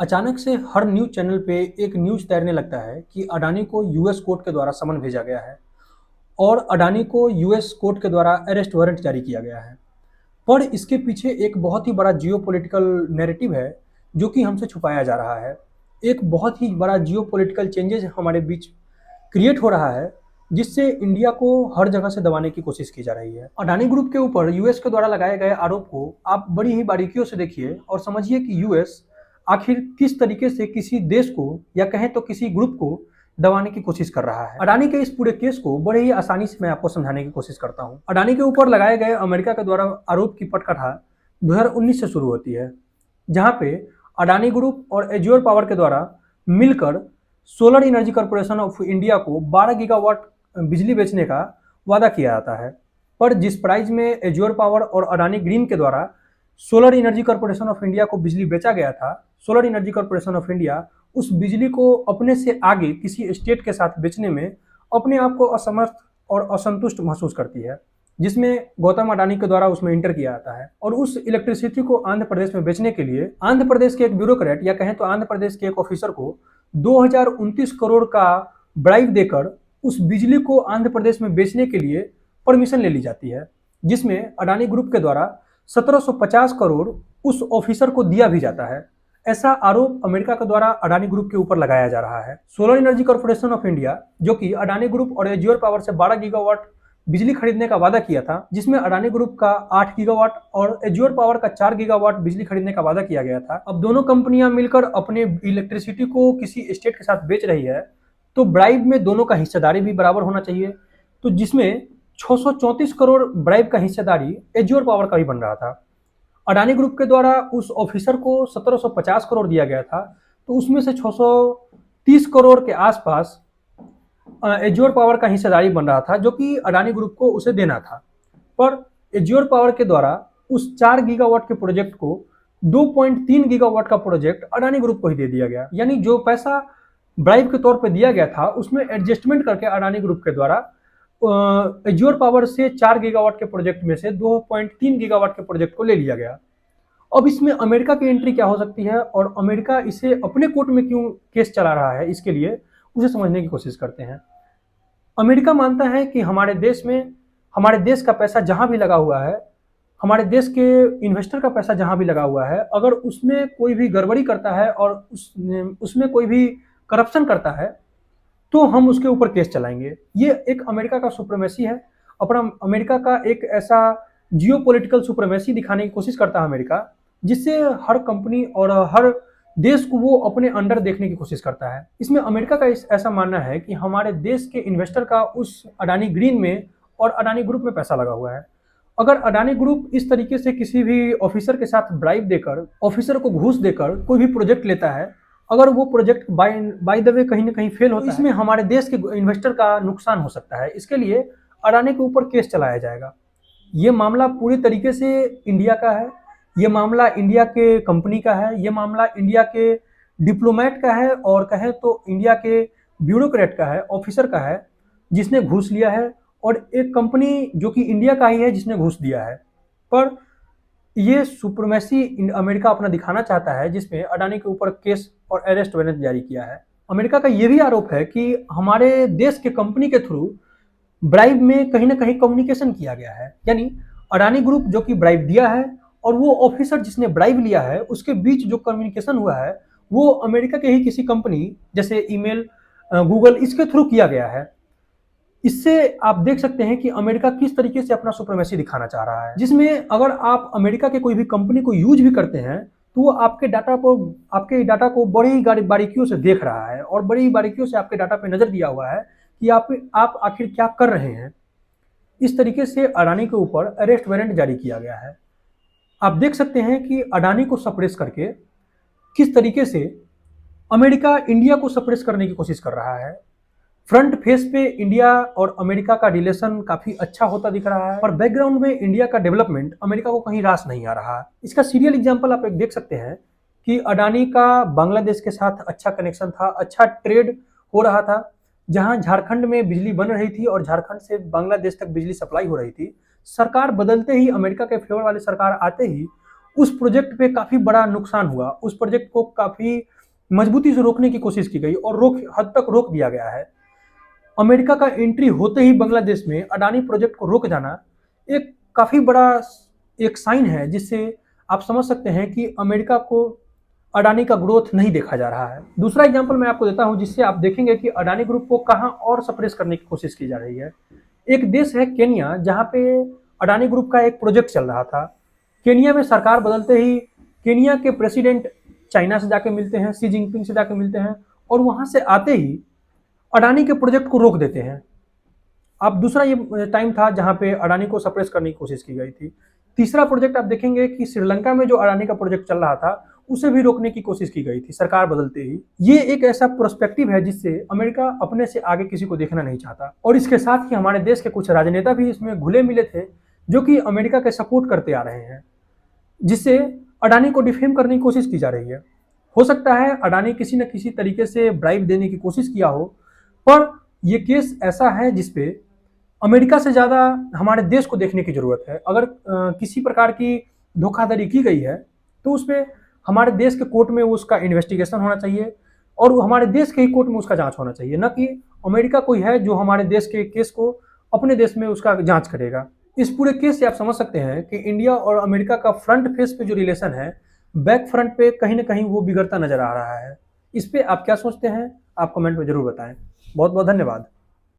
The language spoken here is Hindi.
अचानक से हर न्यूज़ चैनल पे एक न्यूज़ तैरने लगता है कि अडानी को यूएस कोर्ट के द्वारा समन भेजा गया है और अडानी को यूएस कोर्ट के द्वारा अरेस्ट वारंट जारी किया गया है। पर इसके पीछे एक बहुत ही बड़ा जियोपॉलिटिकल नैरेटिव है जो कि हमसे छुपाया जा रहा है। एक बहुत ही बड़ा जियोपॉलिटिकल चेंजेस हमारे बीच क्रिएट हो रहा है जिससे इंडिया को हर जगह से दबाने की कोशिश की जा रही है। अडानी ग्रुप के ऊपर यूएस के द्वारा लगाए गए आरोप को आप बड़ी ही बारीकियों से देखिए और समझिए कि यूएस आखिर किस तरीके से किसी देश को या कहें तो किसी ग्रुप को दबाने की कोशिश कर रहा है। अडानी के इस पूरे केस को बड़े ही आसानी से मैं आपको समझाने की कोशिश करता हूं। अडानी के ऊपर लगाए गए अमेरिका के द्वारा आरोप की पटकथा 2019 से शुरू होती है, जहां पे अडानी ग्रुप और एज्योर पावर के द्वारा मिलकर solar energy corporation of India को 12 गीगावाट बिजली बेचने का वादा किया जाता है। पर जिस प्राइस में एज्योर पावर और अडानी ग्रीन के द्वारा solar energy corporation of India को बिजली बेचा गया था, solar energy corporation of India उस बिजली को अपने से आगे किसी स्टेट के साथ बेचने में अपने आप को असमर्थ और असंतुष्ट महसूस करती है, जिसमें गौतम अडानी के द्वारा उसमें इंटर किया जाता है। और उस इलेक्ट्रिसिटी को आंध्र प्रदेश में बेचने के लिए आंध्र प्रदेश के एक ब्यूरोक्रेट या कहें तो आंध्र प्रदेश के एक ऑफिसर को 2029 करोड़ का ब्राइब देकर उस बिजली को आंध्र प्रदेश में बेचने के लिए परमिशन ले ली जाती है, जिसमें अडानी ग्रुप के द्वारा 1750 करोड़ उस ऑफिसर को दिया भी जाता है। ऐसा आरोप अमेरिका के द्वारा अडानी ग्रुप के ऊपर लगाया जा रहा है। Solar energy corporation of India, जो कि अडानी ग्रुप और एज्योर पावर से 12 गीगावाट बिजली खरीदने का वादा किया था, जिसमें अडानी ग्रुप का 8 गीगावाट और एज्योर पावर का 4 गीगावाट बिजली खरीदने का वादा किया गया था। अब दोनों कंपनियां मिलकर अपने इलेक्ट्रिसिटी को किसी स्टेट के साथ बेच रही है, तो ब्राइब में दोनों का हिस्सेदारी भी बराबर होना चाहिए। तो जिसमें 634 करोड़ ब्राइब का हिस्सेदारी एज्योर पावर का भी बन रहा था। अडानी ग्रुप के द्वारा उस ऑफिसर को 1750 करोड़ दिया गया था, तो उसमें से 630 करोड़ के आसपास एज्योर पावर का हिस्सेदारी बन रहा था, जो कि अडानी ग्रुप को उसे देना था। पर एज्योर पावर के द्वारा उस 4 गीगावाट के प्रोजेक्ट को 2.3 गीगावाट का प्रोजेक्ट अडानी ग्रुप को ही दे दिया गया। यानी जो पैसा ब्राइब के तौर पर दिया गया था उसमें एडजस्टमेंट करके अडानी ग्रुप के द्वारा एज्योर पावर से 4 गीगावाट के प्रोजेक्ट में से 2.3 गीगावाट के प्रोजेक्ट को ले लिया गया। अब इसमें अमेरिका की एंट्री क्या हो सकती है और अमेरिका इसे अपने कोर्ट में क्यों केस चला रहा है, इसके लिए उसे समझने की कोशिश करते हैं। अमेरिका मानता है कि हमारे देश में हमारे देश का पैसा जहां भी लगा हुआ है, हमारे देश के इन्वेस्टर का पैसा जहां भी लगा हुआ है, अगर उसमें कोई भी गड़बड़ी करता है और उसमें कोई भी करप्शन करता है तो हम उसके ऊपर केस चलाएंगे। ये एक अमेरिका का सुप्रीमेसी है। अपना अमेरिका का एक ऐसा जियोपॉलिटिकल सुप्रीमेसी दिखाने की कोशिश करता है अमेरिका, जिससे हर कंपनी और हर देश को वो अपने अंडर देखने की कोशिश करता है। इसमें अमेरिका का ऐसा मानना है कि हमारे देश के इन्वेस्टर का उस अडानी ग्रीन में और अडानी ग्रुप में पैसा लगा हुआ है। अगर अडानी ग्रुप इस तरीके से किसी भी ऑफिसर के साथ ब्राइब देकर, ऑफिसर को घूस देकर कोई भी प्रोजेक्ट लेता है, अगर वो प्रोजेक्ट बाय द वे कहीं ना कहीं फेल होता है, इसमें हमारे देश के इन्वेस्टर का नुकसान हो सकता है। इसके लिए अडानी के ऊपर केस चलाया जाएगा। ये मामला पूरी तरीके से इंडिया का है, ये मामला इंडिया के कंपनी का है, ये मामला इंडिया के डिप्लोमेट का है और कहें तो इंडिया के ब्यूरोक्रेट का है, ऑफिसर का है, जिसने घूस लिया है, और एक कंपनी जो कि इंडिया का ही है जिसने घूस दिया है। पर ये सुप्रीमेसी अमेरिका अपना दिखाना चाहता है, जिसमें अडानी के ऊपर केस और अरेस्ट वारंट जारी किया है। अमेरिका का यह भी आरोप है कि हमारे देश के कंपनी के थ्रू ब्राइब में कहीं ना कहीं कम्युनिकेशन किया गया है। यानी अडानी ग्रुप जो कि ब्राइब दिया है और वो ऑफिसर जिसने ब्राइब लिया है, उसके बीच जो कम्युनिकेशन हुआ है वो अमेरिका के ही किसी कंपनी जैसे ईमेल, गूगल, इसके थ्रू किया गया है। इससे आप देख सकते हैं कि अमेरिका किस तरीके से अपना सुप्रीमेसी दिखाना चाह रहा है, जिसमें अगर आप अमेरिका के कोई भी कंपनी को यूज भी करते हैं तो वो आपके डाटा को बड़ी ही बारीकियों से देख रहा है और बड़ी बारीकियों से आपके डाटा पे नजर दिया हुआ है कि आप आखिर क्या कर रहे हैं। इस तरीके से अडानी के ऊपर अरेस्ट वारंट जारी किया गया है। आप देख सकते हैं कि अडानी को सप्रेस करके किस तरीके से अमेरिका इंडिया को सप्रेस करने की कोशिश कर रहा है। फ्रंट फेस पे इंडिया और अमेरिका का रिलेशन काफी अच्छा होता दिख रहा है, पर बैकग्राउंड में इंडिया का डेवलपमेंट अमेरिका को कहीं रास नहीं आ रहा। इसका सीरियल एग्जांपल आप एक देख सकते हैं कि अडानी का बांग्लादेश के साथ अच्छा कनेक्शन था, अच्छा ट्रेड हो रहा था, जहां झारखंड में बिजली बन रही थी और झारखंड से बांग्लादेश तक बिजली सप्लाई हो रही थी। सरकार बदलते ही, अमेरिका के फेवर वाली सरकार आते ही उस प्रोजेक्ट पे काफ़ी बड़ा नुकसान हुआ, उस प्रोजेक्ट को काफ़ी मजबूती से रोकने की कोशिश की गई और हद तक रोक दिया गया है। अमेरिका का एंट्री होते ही बांग्लादेश में अडानी प्रोजेक्ट को रोक जाना एक काफ़ी बड़ा एक साइन है, जिससे आप समझ सकते हैं कि अमेरिका को अडानी का ग्रोथ नहीं देखा जा रहा है। दूसरा एग्जांपल मैं आपको देता हूं, जिससे आप देखेंगे कि अडानी ग्रुप को कहां और सप्रेस करने की कोशिश की जा रही है। एक देश है केनिया, जहां पे अडानी ग्रुप का एक प्रोजेक्ट चल रहा था। केनिया में सरकार बदलते ही केनिया के प्रेसिडेंट चाइना से जाके मिलते हैं, शी जिनपिंग से जाके मिलते हैं, और वहां से आते ही अडानी के प्रोजेक्ट को रोक देते हैं। अब दूसरा ये टाइम था जहां पे अडानी को सप्रेस करने की कोशिश की गई थी। तीसरा प्रोजेक्ट आप देखेंगे कि श्रीलंका में जो अडानी का प्रोजेक्ट चल रहा था, उसे भी रोकने की कोशिश की गई थी सरकार बदलते ही। ये एक ऐसा प्रोस्पेक्टिव है जिससे अमेरिका अपने से आगे किसी को देखना नहीं चाहता। और इसके साथ ही हमारे देश के कुछ राजनेता भी इसमें घुले मिले थे, जो कि अमेरिका के सपोर्ट करते आ रहे हैं, जिससे अडानी को डिफेम करने की कोशिश की जा रही है। हो सकता है अडानी किसी न किसी तरीके से ब्राइब देने की कोशिश किया हो, पर यह केस ऐसा है जिसपे अमेरिका से ज़्यादा हमारे देश को देखने की ज़रूरत है। अगर किसी प्रकार की धोखाधड़ी की गई है, तो उसपे हमारे देश के कोर्ट में उसका इन्वेस्टिगेशन होना चाहिए और हमारे देश के ही कोर्ट में उसका जांच होना चाहिए, न कि अमेरिका कोई है जो हमारे देश के केस को अपने देश में उसका जांच करेगा। इस पूरे केस से आप समझ सकते हैं कि इंडिया और अमेरिका का फ्रंट फेस पे जो रिलेशन है, बैक फ्रंट पे कहीं ना कहीं वो बिगड़ता नजर आ रहा है। इस पे आप क्या सोचते हैं? आप कमेंट में जरूर बताएं। बहुत बहुत धन्यवाद।